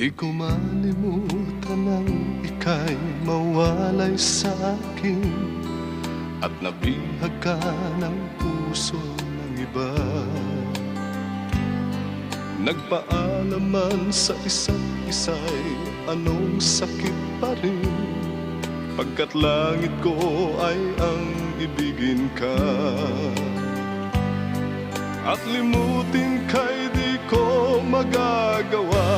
Di ko malimutan nang ika'y mawalay sa'kin at nabihag ka ng puso ng iba. Nagpaalaman sa isa't isa'y anong sakit pa rin, pagkat langit ko ay ang ibigin ka. At limutin ka'y di ko magagawa,